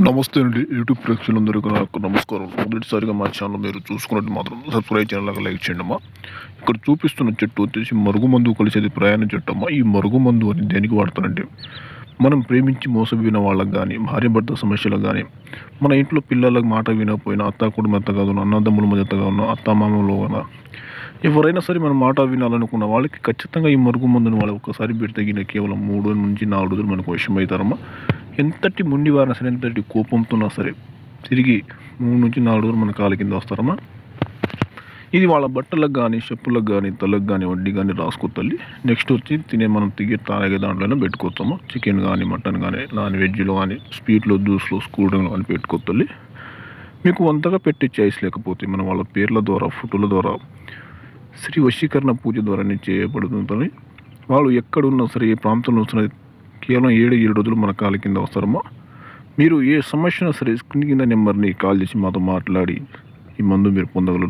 నమస్తే అండి. యూట్యూబ్ ప్రేక్షకులందరికీ నాకు నమస్కారం. మొదటిసారిగా మా ఛానల్ మీరు చూసుకున్నట్టు మాత్రం సబ్స్క్రైబ్ ఛానల్ లైక్ చేయండి అమ్మా. ఇక్కడ చూపిస్తున్న చెట్టు వచ్చేసి మరుగుమందు కలిసేది ప్రయాణ చెట్టు అమ్మా. ఈ మరుగుమందు అని దేనికి వాడతారంటే మనం ప్రేమించి మోసపోయిన వాళ్ళకి కానీ, భార్యాభర్త సమస్యలకు కానీ, మన ఇంట్లో పిల్లలకు మాట వినకపోయినా, అత్తాకోడలు మెత్తగా ఉన్న, అన్నదమ్ముల మెత్తగా ఉన్న, అత్తామామలు ఉన్న ఎవరైనా సరే మన మాట వినాలనుకున్న వాళ్ళకి ఖచ్చితంగా ఈ మరుగుమందుని వాళ్ళు ఒక్కసారి పెడితే గిన కేవలం 3 నుంచి 4 రోజులు మనకు వశమవుతారమ్మా. ఎంతటి మొండివారైనా సరే, ఎంతటి కోపంతో ఉన్నా సరే తిరిగి 3 నుంచి 4 రోజులు మన కాళ్ళ కింద వస్తారమ్మా. ఇది వాళ్ళ బట్టలకు కానీ, చెప్పులకు కానీ, తలకు కానీ, వడ్డీ కానీ రాసుకోతల్లి. నెక్స్ట్ వచ్చి మనం తాగే దాంట్లోనే పెట్టుకోవచ్చమ్మా. చికెన్ కానీ, మటన్ కానీ, నాన్ వెజ్లో కానీ, స్వీట్లో, జ్యూస్లో, కూల్ డ్రింక్లో కానీ పెట్టుకోతల్లి. మీకు అంతగా పెట్టే చాయిస్ లేకపోతే మనం వాళ్ళ పేర్ల ద్వారా, ఫోటోల ద్వారా, శ్రీ వశీకరణ పూజ ద్వారానే చేయబడుతుంది. వాళ్ళు ఎక్కడున్నా సరే, ఏ ప్రాంతంలో ఉన్నా సరే కేవలం 7 రోజులు మన కాళ్ళ కింద వస్తారమ్మా. మీరు ఏ సమస్య అయినా సరే స్క్రీన్ కింద నెంబర్ని కాల్ చేసి మాతో మాట్లాడి ఈ మందు మీరు పొందగలరు.